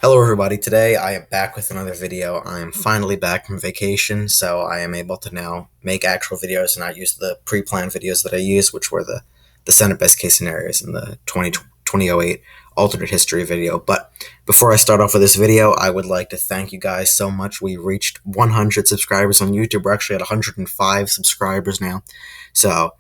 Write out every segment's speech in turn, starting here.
Hello everybody, today I am back with another video. I am finally back from vacation, so I am able to now make actual videos and not use the pre-planned videos that I used, which were the Senate best case scenarios and the 2008 alternate history video. But before I start off with this video, I would like to thank you guys so much. We reached 100 subscribers on YouTube. We're actually at 105 subscribers now. So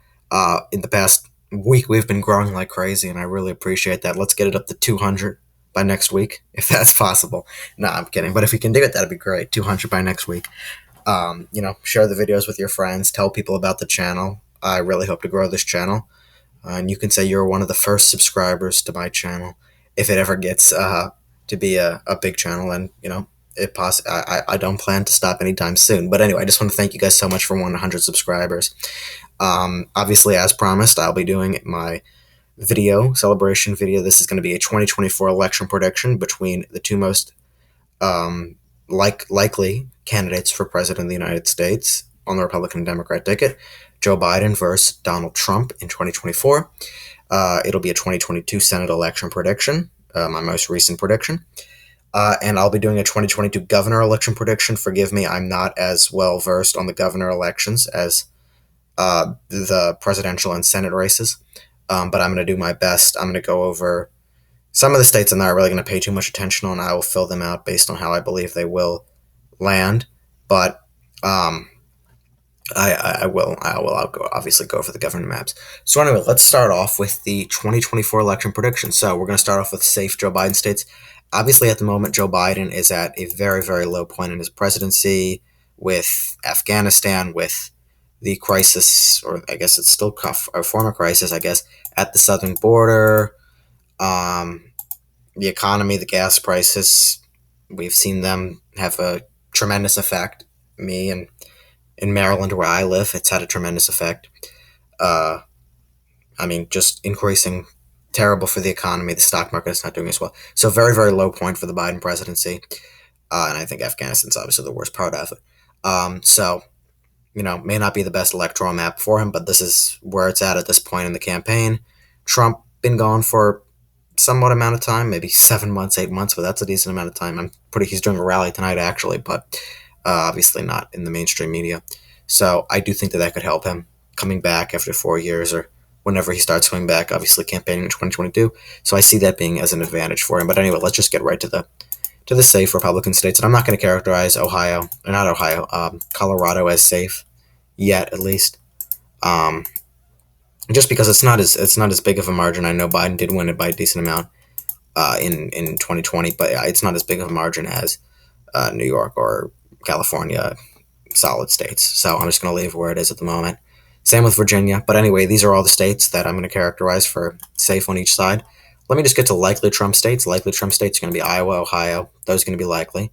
in the past week, we've been growing like crazy, and I really appreciate that. Let's get it up to 200 by next week, if that's possible. No, I'm kidding. But if we can do it, that'd be great. 200 by next week. Share the videos with your friends. Tell people about the channel. I really hope to grow this channel. And you can say you're one of the first subscribers to my channel if it ever gets to be a big channel. And, I don't plan to stop anytime soon. But anyway, I just want to thank you guys so much for 100 subscribers. Obviously, as promised, I'll be doing my celebration video. This is going to be a 2024 election prediction between the two most likely candidates for president of the United States on the Republican and Democrat ticket, Joe Biden versus Donald Trump in 2024. It'll be a 2022 Senate election prediction, my most recent prediction. And I'll be doing a 2022 governor election prediction. Forgive me, I'm not as well versed on the governor elections as the presidential and Senate races. But I'm going to do my best. I'm going to go over some of the states I'm not really going to pay too much attention on. I will fill them out based on how I believe they will land. But I'll obviously go for the governor maps. So anyway, let's start off with the 2024 election prediction. So we're going to start off with safe Joe Biden states. Obviously, at the moment, Joe Biden is at a very, very low point in his presidency with Afghanistan, with the crisis, or I guess it's still a former crisis, I guess, at the southern border, the economy, the gas prices. We've seen them have a tremendous effect. Me and in Maryland, where I live, it's had a tremendous effect. Just increasing, terrible for the economy. The stock market is not doing as well. So very, very low point for the Biden presidency. And I think Afghanistan's obviously the worst part of it. May not be the best electoral map for him, but this is where it's at this point in the campaign. Trump been gone for somewhat amount of time, maybe 7 months, 8 months, but that's a decent amount of time. He's doing a rally tonight, actually, but obviously not in the mainstream media. So I do think that could help him coming back after 4 years or whenever he starts coming back, obviously campaigning in 2022. So I see that being as an advantage for him. But anyway, let's just get right to the safe Republican states. And I'm not going to characterize Colorado as safe yet, at least, just because it's not as big of a margin. I know Biden did win it by a decent amount in 2020, but it's not as big of a margin as New York or California, solid states. So I'm just going to leave where it is at the moment. Same with Virginia. But anyway, these are all the states that I'm going to characterize for safe on each side. Let me just get to likely Trump states. Likely Trump states are going to be Iowa, Ohio. Those are going to be likely.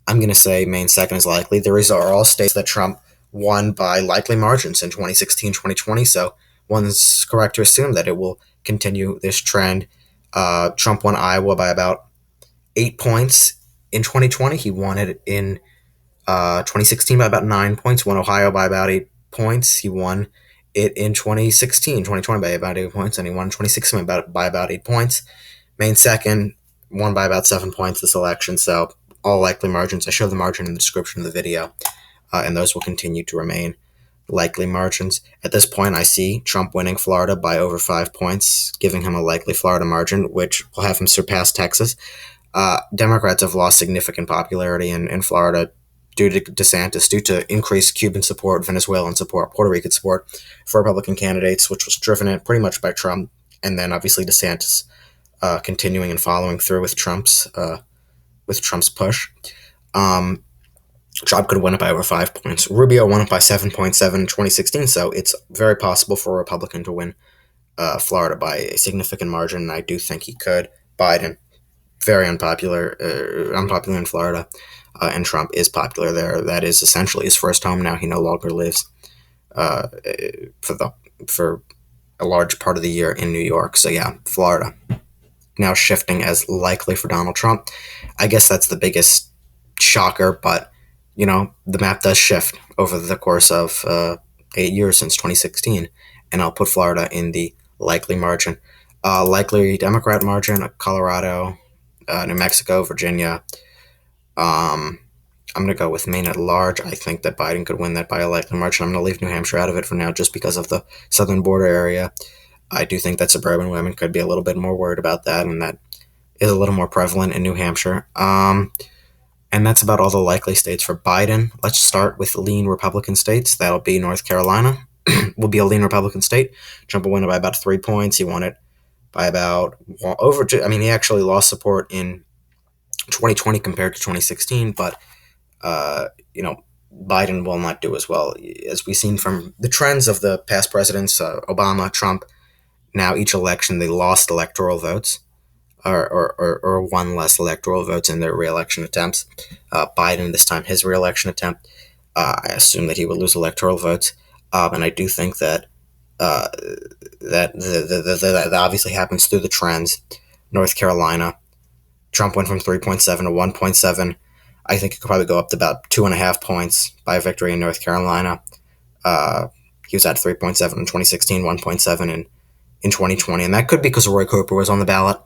I'm going to say Maine second is likely. These are all states that Trump won by likely margins in 2016, 2020. So one's correct to assume that it will continue this trend. Trump won Iowa by about 8 points in 2020. He won it in 2016 by about 9 points. Won Ohio by about 8 points. He won it in 2020 by about 8 points, and he won 2016 by about 8 points. Maine second, won by about 7 points this election. So all likely margins. I show the margin in the description of the video. And those will continue to remain likely margins. At this point, I see Trump winning Florida by over 5 points, giving him a likely Florida margin, which will have him surpass Texas. Democrats have lost significant popularity in Florida due to DeSantis, due to increased Cuban support, Venezuelan support, Puerto Rican support for Republican candidates, which was driven in pretty much by Trump. And then obviously DeSantis continuing and following through with Trump's push. Trump could win it by over 5 points. Rubio won it by 7.7 in 2016, so it's very possible for a Republican to win Florida by a significant margin, and I do think he could. Biden, very unpopular in Florida, and Trump is popular there. That is essentially his first home now. He no longer lives for a large part of the year in New York. So yeah, Florida now shifting as likely for Donald Trump. I guess that's the biggest shocker, but the map does shift over the course of 8 years since 2016, and I'll put Florida in the likely margin. Likely Democrat margin, Colorado, New Mexico, Virginia. I'm going to go with Maine at large. I think that Biden could win that by a likely margin. I'm going to leave New Hampshire out of it for now just because of the southern border area. I do think that suburban women could be a little bit more worried about that, and that is a little more prevalent in New Hampshire. And that's about all the likely states for Biden. Let's start with lean Republican states. That'll be North Carolina. Will be a lean Republican state. Trump will win it by about 3 points. He won it by about over. He actually lost support in 2020 compared to 2016, but Biden will not do as well as we've seen from the trends of the past presidents, Obama, Trump. Now each election they lost electoral votes, or one less electoral votes in their reelection attempts. Biden this time his reelection attempt, I assume that he would lose electoral votes, and I do think that that obviously happens through the trends. North Carolina, Trump went from 3.7 to 1.7. I think it could probably go up to about 2.5 points by a victory in North Carolina. He was at 3.7 in 2016, 1.7 in 2020, and that could be because Roy Cooper was on the ballot.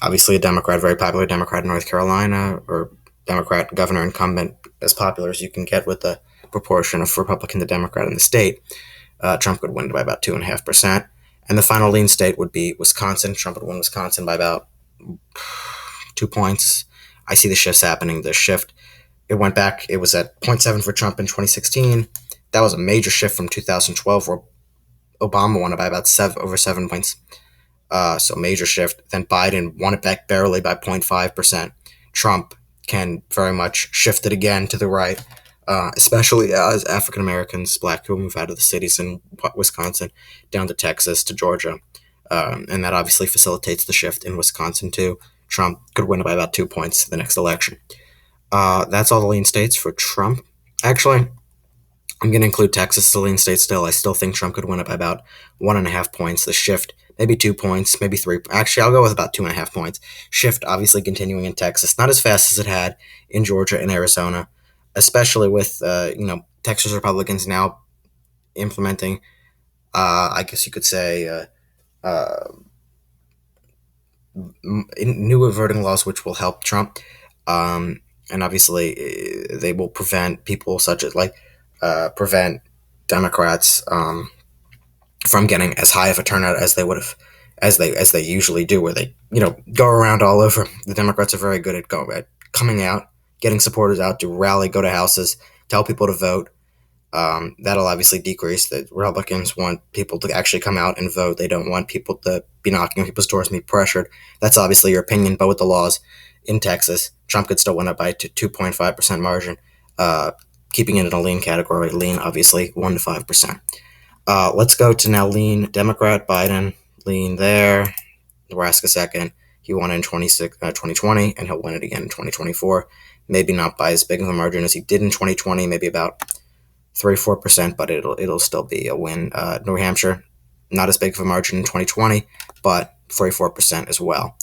Obviously, a Democrat, very popular Democrat in North Carolina, or Democrat governor incumbent, as popular as you can get with the proportion of Republican to Democrat in the state. Trump could win by about 2.5%. And the final lean state would be Wisconsin. Trump would win Wisconsin by about 2 points. I see the shifts happening. The shift, it went back. It was at 0.7 for Trump in 2016. That was a major shift from 2012, where Obama won it by about over 7 points. So major shift. Then Biden won it back barely by 0.5%. Trump can very much shift it again to the right, especially as African Americans, black people move out of the cities in Wisconsin down to Texas, to Georgia. And that obviously facilitates the shift in Wisconsin too. Trump could win it by about 2 points the next election. That's all the lean states for Trump. Actually, I'm going to include Texas as a lean state still. I still think Trump could win it by about 1.5 points. The shift, maybe 2 points, maybe 3. Actually, I'll go with about 2.5 points. Shift obviously continuing in Texas, not as fast as it had in Georgia and Arizona, especially with Texas Republicans now implementing, I guess you could say, new voting laws which will help Trump, and obviously they will prevent people such as prevent Democrats from getting as high of a turnout as they would have, as they usually do, where they go around all over. The Democrats are very good at coming out, getting supporters out to rally, go to houses, tell people to vote. That'll obviously decrease. The Republicans want people to actually come out and vote. They don't want people to be knocking on people's doors and be pressured. That's obviously your opinion, but with the laws in Texas, Trump could still win it by 2.5% margin, keeping it in a lean category. Lean, obviously, 1 to 5%. Let's go to now lean Democrat. Biden, lean there. Nebraska second. He won in 2020, and he'll win it again in 2024. Maybe not by as big of a margin as he did in 2020, maybe about 3-4%, but it'll still be a win. New Hampshire, not as big of a margin in 2020, but 3-4% as well.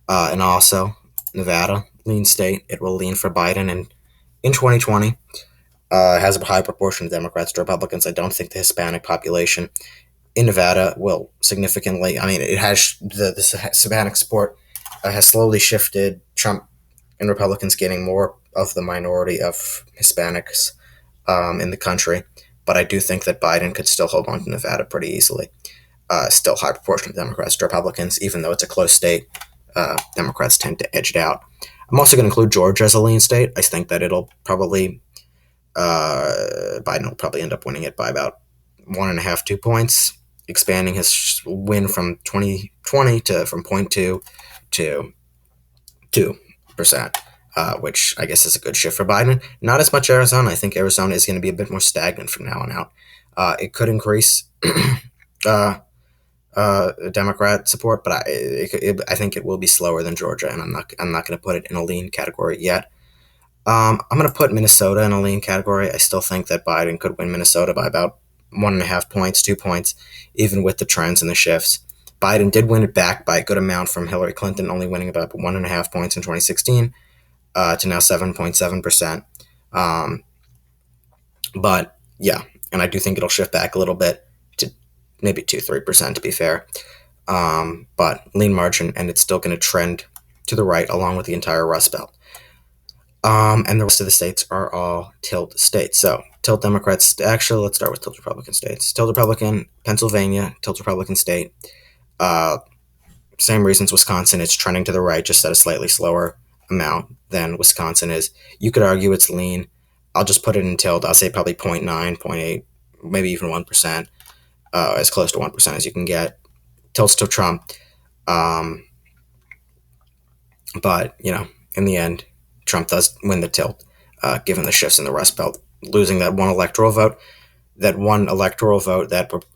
And also Nevada, lean state. It will lean for Biden, and in 2020, has a high proportion of Democrats to Republicans. I don't think the Hispanic population in Nevada will significantly. It has the Hispanic support has slowly shifted. Trump and Republicans getting more of the minority of Hispanics in the country, but I do think that Biden could still hold on to Nevada pretty easily. Still high proportion of Democrats to Republicans, even though it's a close state. Democrats tend to edge it out. I'm also going to include Georgia as a lean state. I think that it'll probably Biden will probably end up winning it by about 1.5, 2 points, expanding his win from 2020 from 0.2 to 2%. Which I guess is a good shift for Biden. Not as much Arizona. I think Arizona is going to be a bit more stagnant from now on out. It could increase Democrat support, but I think it will be slower than Georgia, and I'm not going to put it in a lean category yet. I'm going to put Minnesota in a lean category. I still think that Biden could win Minnesota by about 1.5 points, 2 points, even with the trends and the shifts. Biden did win it back by a good amount from Hillary Clinton, only winning about 1.5 points in 2016. To now 7.7%. But yeah, and I do think it'll shift back a little bit to maybe 2-3% to be fair. but lean margin, and it's still going to trend to the right along with the entire Rust Belt. And the rest of the states are all tilt states. So tilt Democrats. Actually, let's start with tilt Republican states. Tilt Republican, Pennsylvania, tilt Republican state. Same reasons Wisconsin. It's trending to the right, just at a slightly slower amount than Wisconsin is. You could argue it's lean. I'll just put it in tilt. I'll say probably 0.9, 0.8, maybe even 1%, as close to 1% as you can get. Tilts to Trump. But, in the end, Trump does win the tilt, given the shifts in the Rust Belt. Losing that one electoral vote, that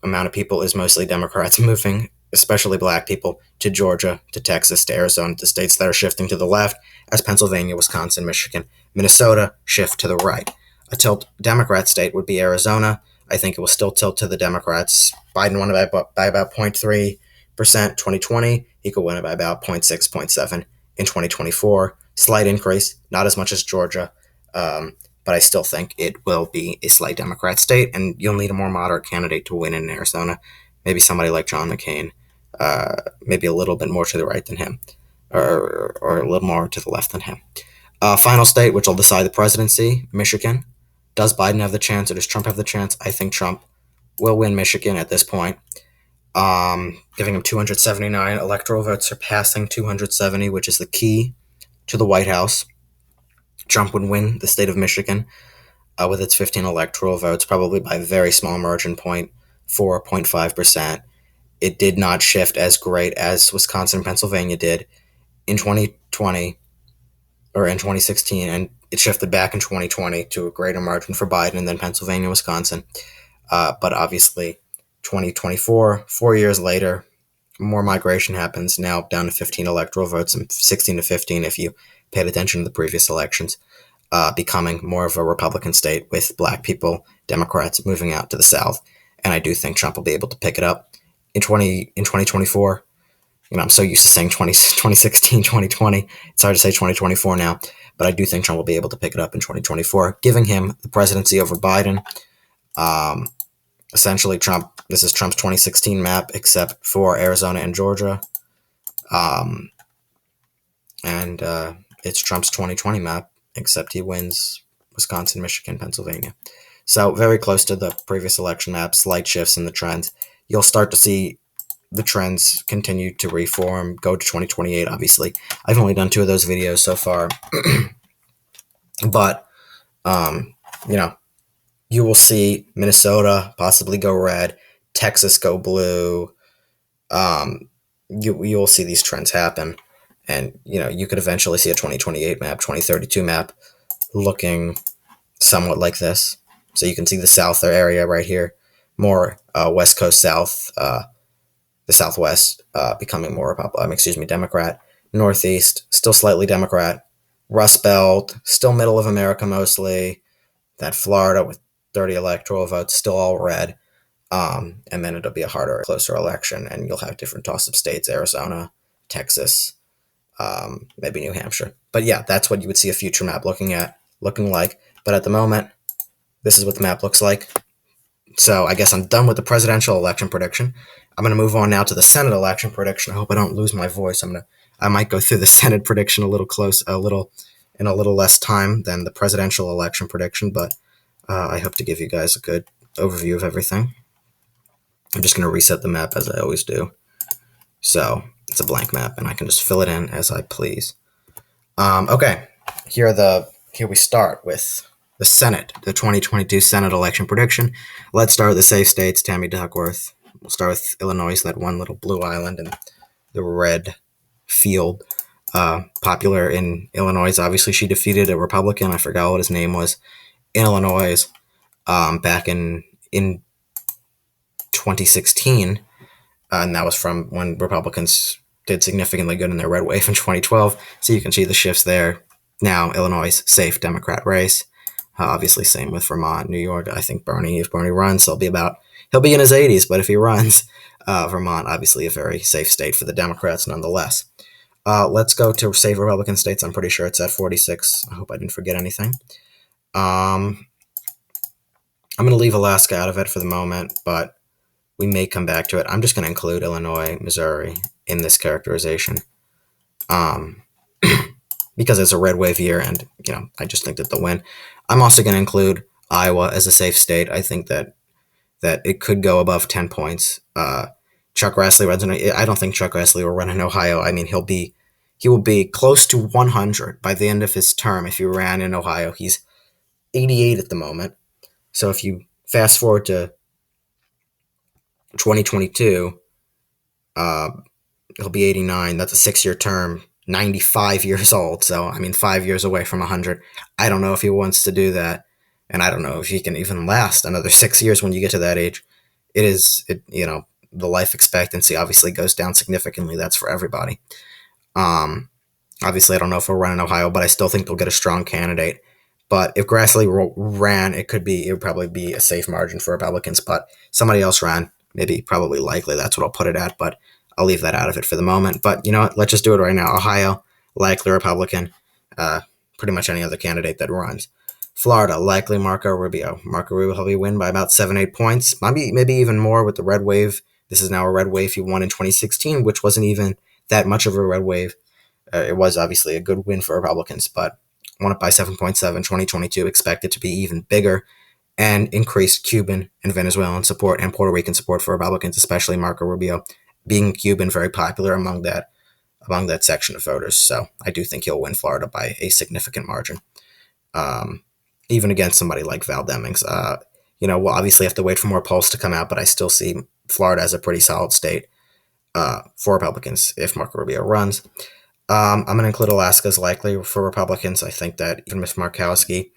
amount of people is mostly Democrats moving, especially black people, to Georgia, to Texas, to Arizona, to states that are shifting to the left, as Pennsylvania, Wisconsin, Michigan, Minnesota shift to the right. A tilt Democrat state would be Arizona. I think it will still tilt to the Democrats. Biden won by about 0.3% 2020. He could win it by about 0.6, 0.7 in 2024. Slight increase, not as much as Georgia, but I still think it will be a slight Democrat state, and you'll need a more moderate candidate to win in Arizona. Maybe somebody like John McCain, maybe a little bit more to the right than him, or a little more to the left than him. Final state, which will decide the presidency, Michigan. Does Biden have the chance, or does Trump have the chance? I think Trump will win Michigan at this point, giving him 279 electoral votes, surpassing 270, which is the key to the White House. Trump would win the state of Michigan with its 15 electoral votes, probably by a very small margin, 0.4, 0.5%. It did not shift as great as Wisconsin and Pennsylvania did in 2020 or in 2016, and it shifted back in 2020 to a greater margin for Biden and then Pennsylvania, Wisconsin. But obviously, 2024, 4 years later, more migration happens, now down to 15 electoral votes and 16 to 15 if you paid attention to the previous elections, becoming more of a Republican state with black people, Democrats moving out to the South. And I do think Trump will be able to pick it up in 2024. I'm so used to saying 2016, 2020. It's hard to say 2024 now, but I do think Trump will be able to pick it up in 2024, giving him the presidency over Biden. Essentially, this is Trump's 2016 map, except for Arizona and Georgia. And it's Trump's 2020 map, except he wins Wisconsin, Michigan, Pennsylvania. So very close to the previous election map, slight shifts in the trends. You'll start to see the trends continue to reform, go to 2028, obviously. I've only done 2 of those videos so far. But, you will see Minnesota possibly go red, Texas go blue. You will see these trends happen. And, you could eventually see a 2028 map, 2032 map looking somewhat like this. So you can see the South area right here, more West Coast South, the Southwest becoming more Democrat. Northeast, still slightly Democrat. Rust Belt, still middle of America mostly. That Florida with 30 electoral votes, still all red. And then it'll be a harder, closer election, and you'll have different toss-up states, Arizona, Texas, maybe New Hampshire. But yeah, that's what you would see a future map looking like. But at the moment, this is what the map looks like. So I guess I'm done with the presidential election prediction. I'm going to move on now to the Senate election prediction. I hope I don't lose my voice. I might go through the Senate prediction in a little less time than the presidential election prediction, but I hope to give you guys a good overview of everything. I'm just going to reset the map as I always do. So it's a blank map, and I can just fill it in as I please. Okay, here we start with the Senate, the 2022 Senate election prediction. Let's start with the safe states, Tammy Duckworth. We'll start with Illinois, that one little blue island and the red field. Popular in Illinois, obviously she defeated a Republican, I forgot what his name was, in Illinois back in 2016. And that was from when Republicans did significantly good in their red wave in 2012. So you can see the shifts there. Now, Illinois, safe Democrat race. Obviously, same with Vermont, New York. I think if Bernie runs, he'll be in his 80s. But if he runs, Vermont, obviously a very safe state for the Democrats nonetheless. Let's go to safe Republican states. I'm pretty sure it's at 46. I hope I didn't forget anything. I'm going to leave Alaska out of it for the moment, but we may come back to it. I'm just going to include Illinois, Missouri in this characterization, because it's a red wave year, and I just think that they'll win. I'm also going to include Iowa as a safe state. I think that it could go above 10 points. Chuck Grassley runs in. I don't think Chuck Grassley will run in Ohio. I mean, he will be close to 100 by the end of his term if he ran in Ohio. He's 88 at the moment. So if you fast forward to 2022, he'll be 89. That's a 6-year term, 95 years old. So, I mean, 5 years away from 100. I don't know if he wants to do that. And I don't know if he can even last another 6 years when you get to that age. The life expectancy obviously goes down significantly. That's for everybody. Obviously, I don't know if we'll run in Ohio, but I still think they'll get a strong candidate. But if Grassley ran, it would probably be a safe margin for Republicans. But somebody else ran, maybe, probably, likely. That's what I'll put it at. But I'll leave that out of it for the moment. But you know what? Let's just do it right now. Ohio, likely Republican. Pretty much any other candidate that runs. Florida, likely Marco Rubio. Marco Rubio will probably win by about 7-8 points. Maybe even more with the red wave. This is now a red wave. He won in 2016, which wasn't even that much of a red wave. It was obviously a good win for Republicans, but won it by 7.7. 2022 expected to be even bigger, and increased Cuban and Venezuelan support and Puerto Rican support for Republicans, especially Marco Rubio, being Cuban, very popular among that section of voters. So I do think he'll win Florida by a significant margin, even against somebody like Val Demings. We'll obviously have to wait for more polls to come out, but I still see Florida as a pretty solid state for Republicans if Marco Rubio runs. I'm going to include Alaska as likely for Republicans. I think that even Ms. Markowski,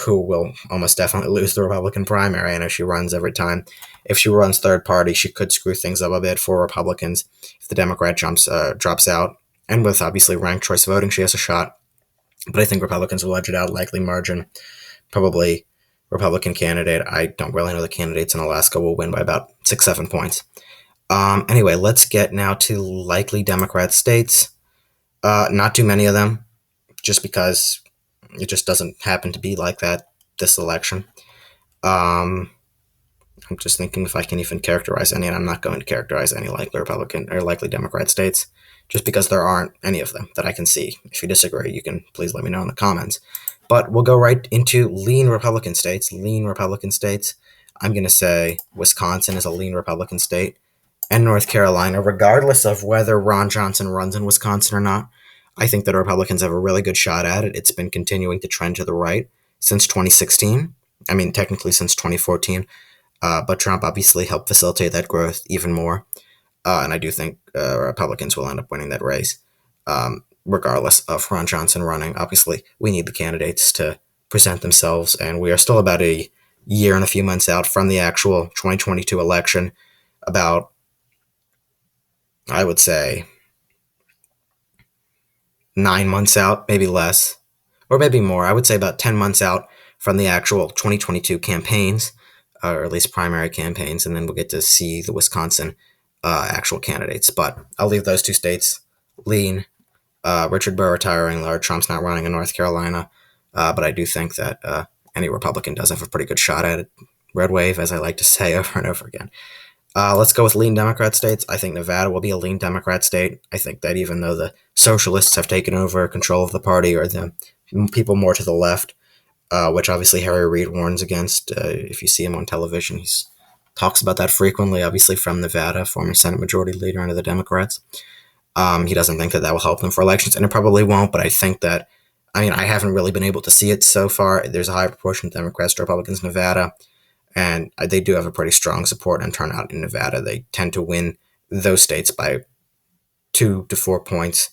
who will almost definitely lose the Republican primary, I know she runs every time. If she runs third party, she could screw things up a bit for Republicans if the Democrat drops out. And with obviously ranked choice voting, she has a shot. But I think Republicans will edge it out, likely margin. Probably Republican candidate. I don't really know the candidates in Alaska will win by about 6-7 points. Anyway, let's get now to likely Democrat states. Not too many of them, just because it just doesn't happen to be like that this election. I'm just thinking if I can even characterize any, and I'm not going to characterize any likely Republican or likely Democrat states, just because there aren't any of them that I can see. If you disagree, you can please let me know in the comments. But we'll go right into lean Republican states. I'm going to say Wisconsin is a lean Republican state, and North Carolina, regardless of whether Ron Johnson runs in Wisconsin or not. I think that Republicans have a really good shot at it. It's been continuing to trend to the right since 2016. I mean, technically since 2014. But Trump obviously helped facilitate that growth even more. And I do think Republicans will end up winning that race, regardless of Ron Johnson running. Obviously, we need the candidates to present themselves, and we are still about a year and a few months out from the actual 2022 election. About, I would say, 9 months out, maybe less, or maybe more. I would say about 10 months out from the actual 2022 campaigns, or at least primary campaigns, and then we'll get to see the Wisconsin actual candidates. But I'll leave those two states lean. Richard Burr retiring, Larry Trump's not running in North Carolina, but I do think that any Republican does have a pretty good shot at it. Red wave, as I like to say over and over again. Let's go with lean Democrat states. I think Nevada will be a lean Democrat state. I think that even though the socialists have taken over control of the party, or the people more to the left, which obviously Harry Reid warns against. If you see him on television, he talks about that frequently, obviously from Nevada, former Senate Majority Leader under the Democrats. He doesn't think that will help them for elections, and it probably won't, but I think that, I haven't really been able to see it so far. There's a high proportion of Democrats to Republicans in Nevada, and they do have a pretty strong support and turnout in Nevada. They tend to win those states by 2 to 4 points,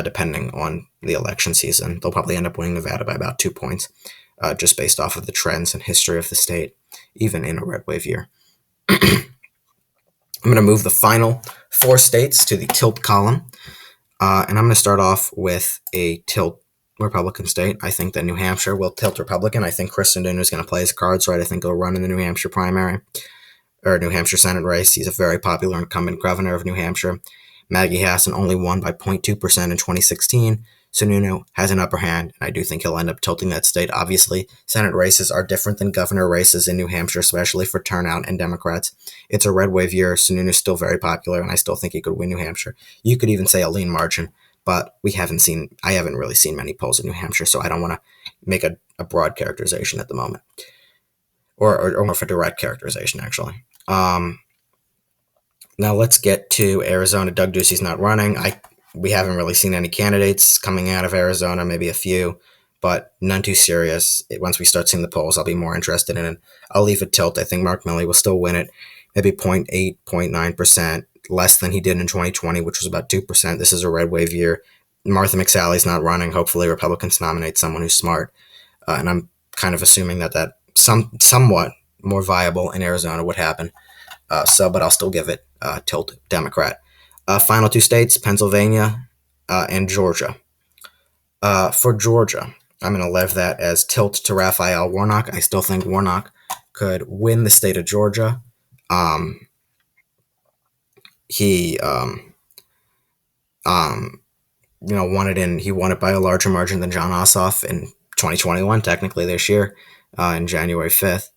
depending on the election season. They'll probably end up winning Nevada by about 2 points, just based off of the trends and history of the state, even in a red wave year. I'm going to move the final 4 states to the tilt column, and I'm going to start off with a tilt Republican state. I think that New Hampshire will tilt Republican. I think Crittenden is going to play his cards right. I think he'll run in the New Hampshire primary, or New Hampshire Senate race. He's a very popular incumbent governor of New Hampshire. Maggie Hassan only won by 0.2% in 2016, Sununu has an upper hand, and I do think he'll end up tilting that state. Obviously, Senate races are different than governor races in New Hampshire, especially for turnout and Democrats. It's a red wave year. Sununu's still very popular, and I still think he could win New Hampshire. You could even say a lean margin, but I haven't really seen many polls in New Hampshire, so I don't want to make a broad characterization at the moment, or more of a direct characterization, actually. Now let's get to Arizona. Doug Ducey's not running. We haven't really seen any candidates coming out of Arizona, maybe a few, but none too serious. Once we start seeing the polls, I'll be more interested in it. I'll leave it tilt. I think Mark Milley will still win it, maybe 0.8, 0.9%, less than he did in 2020, which was about 2%. This is a red wave year. Martha McSally's not running. Hopefully Republicans nominate someone who's smart. And I'm kind of assuming that somewhat more viable in Arizona would happen. But I'll still give it tilt Democrat. Final two states, Pennsylvania and Georgia. For Georgia, I'm going to leave that as tilt to Raphael Warnock. I still think Warnock could win the state of Georgia. He won it by a larger margin than Jon Ossoff in 2021, technically this year, in January 5th.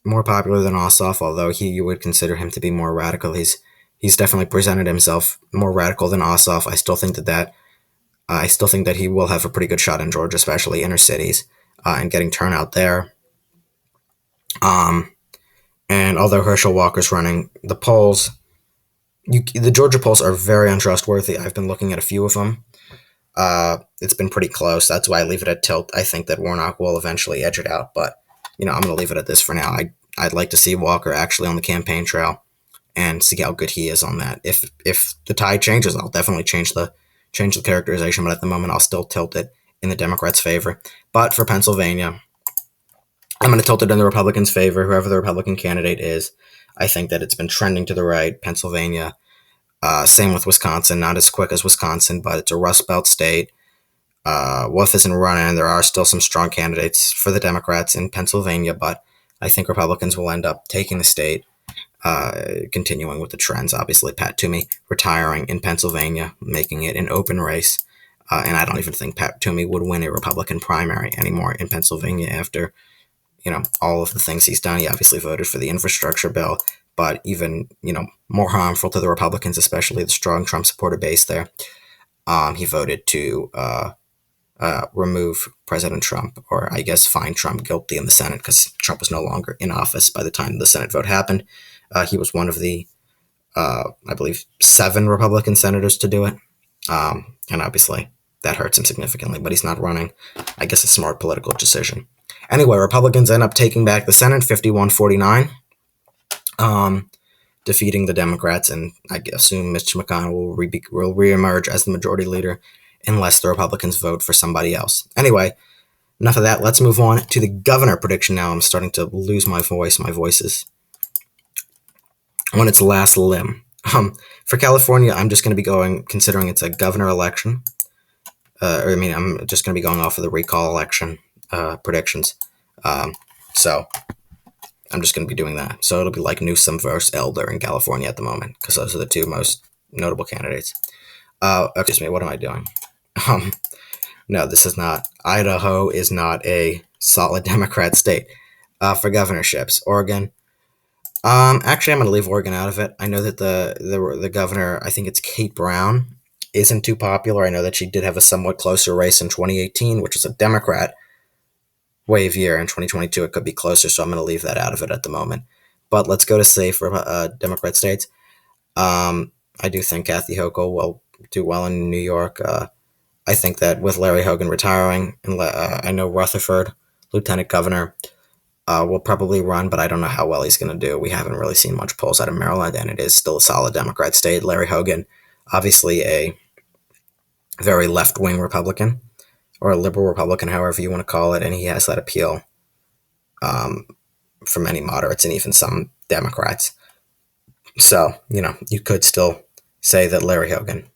More popular than Ossoff, although you would consider him to be more radical. He's definitely presented himself more radical than Ossoff. I still think that he will have a pretty good shot in Georgia, especially inner cities, and getting turnout there. And although Herschel Walker's running, the Georgia polls are very untrustworthy. I've been looking at a few of them. It's been pretty close. That's why I leave it at tilt. I think that Warnock will eventually edge it out, but I'm going to leave it at this for now. I'd like to see Walker actually on the campaign trail and see how good he is on that. If the tide changes, I'll definitely change the characterization, but at the moment I'll still tilt it in the Democrats' favor. But for Pennsylvania, I'm going to tilt it in the Republicans' favor, whoever the Republican candidate is. I think that it's been trending to the right. Pennsylvania, same with Wisconsin, not as quick as Wisconsin, but it's a Rust Belt state. Wolf isn't running. There are still some strong candidates for the Democrats in Pennsylvania, but I think Republicans will end up taking the state, continuing with the trends. Obviously, Pat Toomey retiring in Pennsylvania, making it an open race. And I don't even think Pat Toomey would win a Republican primary anymore in Pennsylvania after, all of the things he's done. He obviously voted for the infrastructure bill, but even, more harmful to the Republicans, especially the strong Trump supporter base there. He voted to remove President Trump, or I guess find Trump guilty in the Senate because Trump was no longer in office by the time the Senate vote happened. He was one of the, I believe, 7 Republican senators to do it. And obviously that hurts him significantly, but he's not running. I guess a smart political decision. Anyway, Republicans end up taking back the Senate 51-49, defeating the Democrats, and I assume Mitch McConnell will reemerge as the majority leader unless the Republicans vote for somebody else. Anyway, enough of that. Let's move on to the governor prediction now. I'm starting to lose my voice. My voice is on its last limb. For California, I'm just going to be considering it's a governor election. I'm just going to be going off of the recall election predictions. So I'm just going to be doing that. So it'll be like Newsom versus Elder in California at the moment, because those are the two most notable candidates. Excuse me, what am I doing? No, this is not. Idaho is not a solid Democrat state. For governorships, Oregon. Actually, I'm going to leave Oregon out of it. I know that the governor, I think it's Kate Brown, isn't too popular. I know that she did have a somewhat closer race in 2018, which was a Democrat wave year. In 2022, it could be closer, so I'm going to leave that out of it at the moment. But let's go to safe Democrat states. I do think Kathy Hochul will do well in New York. I think that with Larry Hogan retiring, and I know Rutherford, lieutenant governor, will probably run, but I don't know how well he's going to do. We haven't really seen much polls out of Maryland, and it is still a solid Democrat state. Larry Hogan, obviously a very left-wing Republican, or a liberal Republican, however you want to call it, and he has that appeal for many moderates and even some Democrats. So, you could still say that Larry Hogan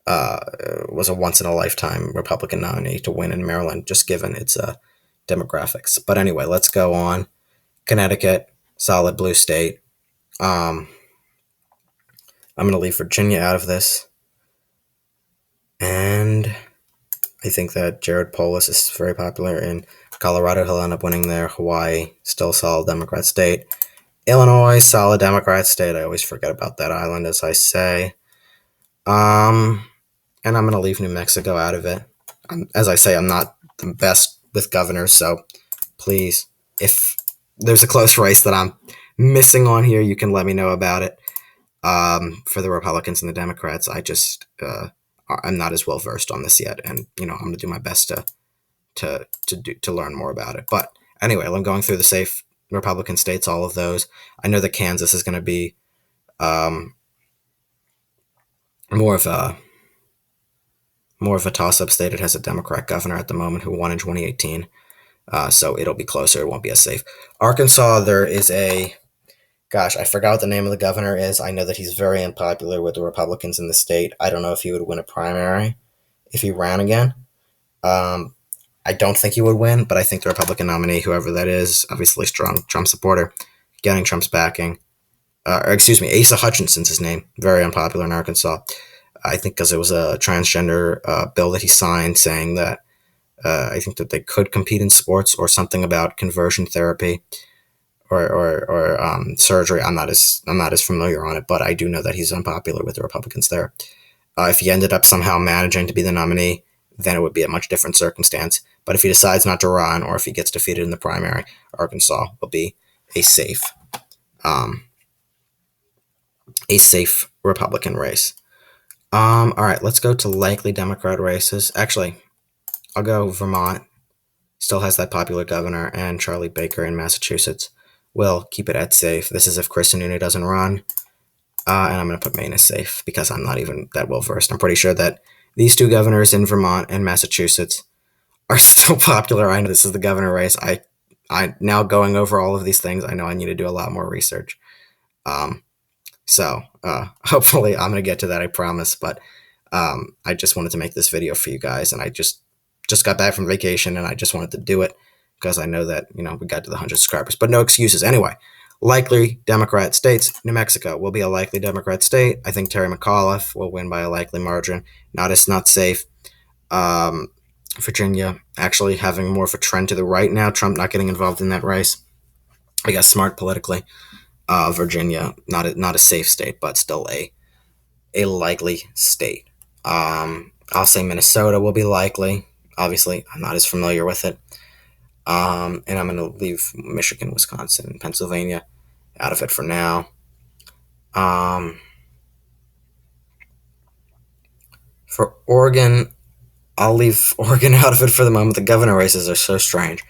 was a once-in-a-lifetime Republican nominee to win in Maryland, just given its demographics. But anyway, let's go on. Connecticut, solid blue state. I'm going to leave Virginia out of this. And And I think that Jared Polis is very popular in Colorado. He'll end up winning there. Hawaii, still solid Democrat state. Illinois, solid Democrat state. I always forget about that island, as I say. And I'm going to leave New Mexico out of it. As I say, I'm not the best with governors, so please, if there's a close race that I'm missing on here, you can let me know about it. For the Republicans and the Democrats, I'm not as well versed on this yet, and I'm going to do my best to learn more about it. But anyway, I'm going through the safe Republican states, all of those. I know that Kansas is going to be more of a toss-up state. It has a Democrat governor at the moment who won in 2018, so it'll be closer. It won't be as safe. Arkansas, there is I forgot what the name of the governor is. I know that he's very unpopular with the Republicans in the state. I don't know if he would win a primary if he ran again. I don't think he would win, but I think the Republican nominee, whoever that is, obviously strong Trump supporter, getting Trump's backing. Asa Hutchinson's his name. Very unpopular in Arkansas. I think because it was a transgender bill that he signed saying that I think that they could compete in sports or something about conversion therapy or surgery. I'm not as familiar on it, but I do know that he's unpopular with the Republicans there. If he ended up somehow managing to be the nominee, then it would be a much different circumstance. But if he decides not to run, or if he gets defeated in the primary, Arkansas will be a safe Republican race. All right, let's go to likely Democrat races. Actually, I'll go Vermont. Still has that popular governor, and Charlie Baker in Massachusetts. We'll keep it at safe. This is if Chris Sununu doesn't run. And I'm going to put Maine as safe because I'm not even that well versed. I'm pretty sure that these two governors in Vermont and Massachusetts are still popular. I know this is the governor race. I now going over all of these things, I know I need to do a lot more research. So hopefully I'm going to get to that, I promise. But I just wanted to make this video for you guys, and I just got back from vacation, and I just wanted to do it because I know that, we got to the 100 subscribers. But no excuses. Anyway, likely Democrat states. New Mexico will be a likely Democrat state. I think Terry McAuliffe will win by a likely margin. Not safe. Virginia actually having more of a trend to the right now. Trump not getting involved in that race. I guess smart politically. Virginia, not a safe state, but still a likely state. I'll say Minnesota will be likely. Obviously, I'm not as familiar with it. And I'm going to leave Michigan, Wisconsin, and Pennsylvania out of it for now. For Oregon, I'll leave Oregon out of it for the moment. The governor races are so strange.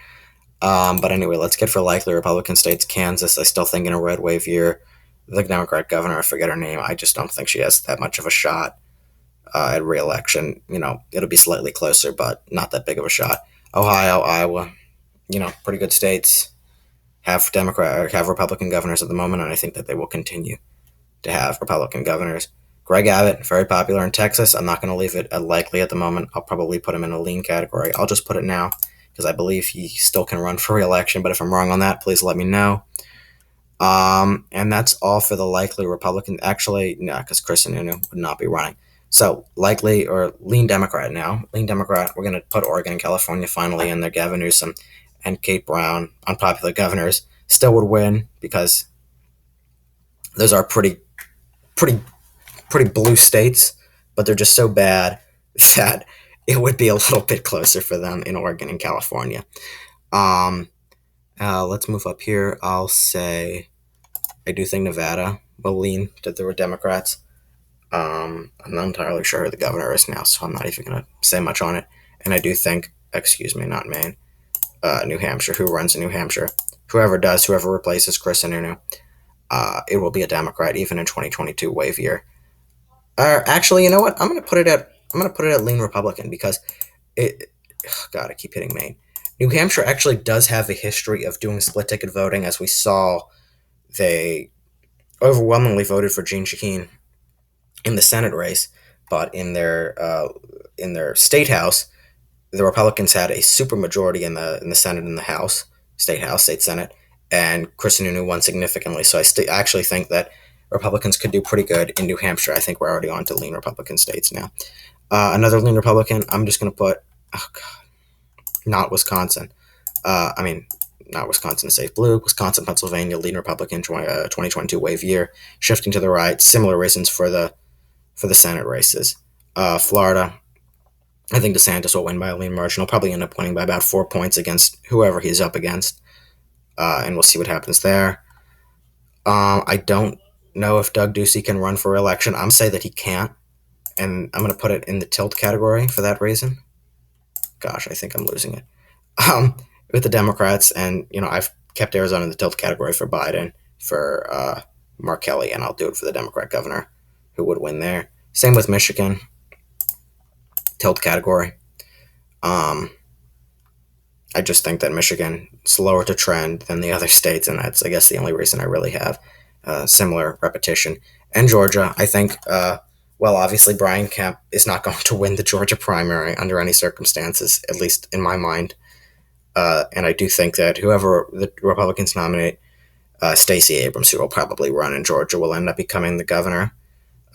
But anyway, let's get for likely Republican states. Kansas, I still think in a red wave year. The Democrat governor, I forget her name. I just don't think she has that much of a shot at re-election. It'll be slightly closer, but not that big of a shot. Ohio, Iowa, pretty good states. Have Republican governors at the moment, and I think that they will continue to have Republican governors. Greg Abbott, very popular in Texas. I'm not going to leave it at likely at the moment. I'll probably put him in a lean category. I'll just put it now because I believe he still can run for re-election. But if I'm wrong on that, please let me know. And that's all for the likely Republican. Actually, no, because Chris Sununu would not be running. So likely or lean Democrat now. Lean Democrat, we're going to put Oregon and California finally in there. Gavin Newsom and Kate Brown, unpopular governors, still would win because those are pretty blue states, but they're just so bad that it would be a little bit closer for them in Oregon and California. Let's move up here. I'll say I do think Nevada will lean that there were Democrats. I'm not entirely sure who the governor is now, so I'm not even going to say much on it. And I do think, not Maine, New Hampshire, who runs in New Hampshire, whoever replaces Chris Sununu, it will be a Democrat even in 2022 wave year. Actually, you know what? I'm going to put it at lean Republican because I keep hitting Maine. New Hampshire actually does have a history of doing split ticket voting, as we saw. They overwhelmingly voted for Jeanne Shaheen in the Senate race, but in their state house, the Republicans had a supermajority in the Senate and the House, state Senate, and Chris Sununu won significantly. So I actually think that Republicans could do pretty good in New Hampshire. I think we're already on to lean Republican states now. Another lean Republican, I'm just going to put, oh God, not Wisconsin. I mean, not Wisconsin, safe blue. Wisconsin, Pennsylvania, lean Republican, 2022 wave year, shifting to the right. Similar reasons for the Senate races. Florida, I think DeSantis will win by a lean margin. He'll probably end up winning by about 4 points against whoever he's up against, and we'll see what happens there. I don't know if Doug Ducey can run for re-election. I'm going to say that he can't, and I'm going to put it in the tilt category for that reason. Gosh, I think I'm losing it. With the Democrats, and I've kept Arizona in the tilt category for Biden, for Mark Kelly, and I'll do it for the Democrat governor who would win there. Same with Michigan, tilt category. I just think that Michigan is slower to trend than the other states, and that's, I guess, the only reason I really have similar repetition. And Georgia, I think, obviously Brian Kemp is not going to win the Georgia primary under any circumstances, at least in my mind. And I do think that whoever the Republicans nominate, Stacey Abrams, who will probably run in Georgia, will end up becoming the governor.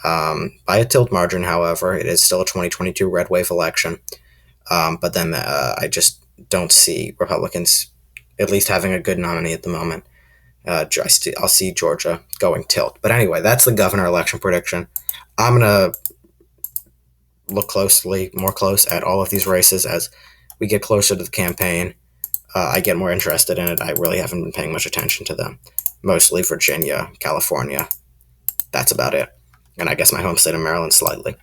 By a tilt margin, however, it is still a 2022 red wave election. But then I just don't see Republicans at least having a good nominee at the moment. I'll see Georgia going tilt. But anyway, that's the governor election prediction. I'm going to look more close at all of these races as we get closer to the campaign. I get more interested in it. I really haven't been paying much attention to them. Mostly Virginia, California. That's about it. And I guess my home state of Maryland slightly.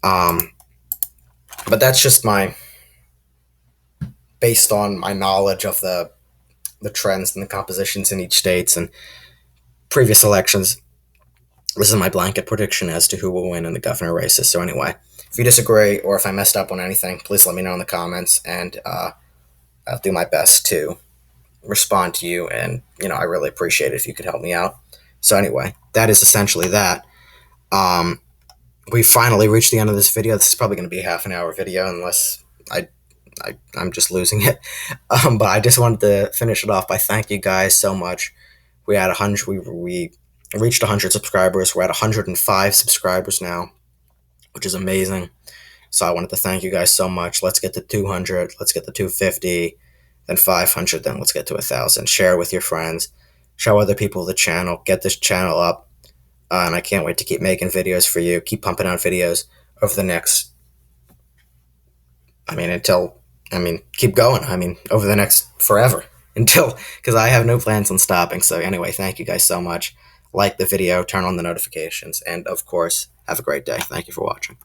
But that's just based on my knowledge of the trends and the compositions in each states and previous elections. This is my blanket prediction as to who will win in the governor races. So anyway, if you disagree or if I messed up on anything, please let me know in the comments, and I'll do my best to respond to you. And I really appreciate it if you could help me out. So anyway, that is essentially that. We finally reached the end of this video. This is probably going to be a half an hour video unless I'm just losing it. But I just wanted to finish it off by thanking you guys so much. We had 100. We reached 100 subscribers. We're at 105 subscribers now, which is amazing. So I wanted to thank you guys so much. Let's get to 200. Let's get to 250. Then 500. Then let's get to 1,000. Share with your friends. Show other people the channel. Get this channel up. And I can't wait to keep making videos for you. Keep pumping out videos over the next. Keep going. Over the next forever because I have no plans on stopping. So anyway, thank you guys so much. Like the video, turn on the notifications, and of course, have a great day. Thank you for watching.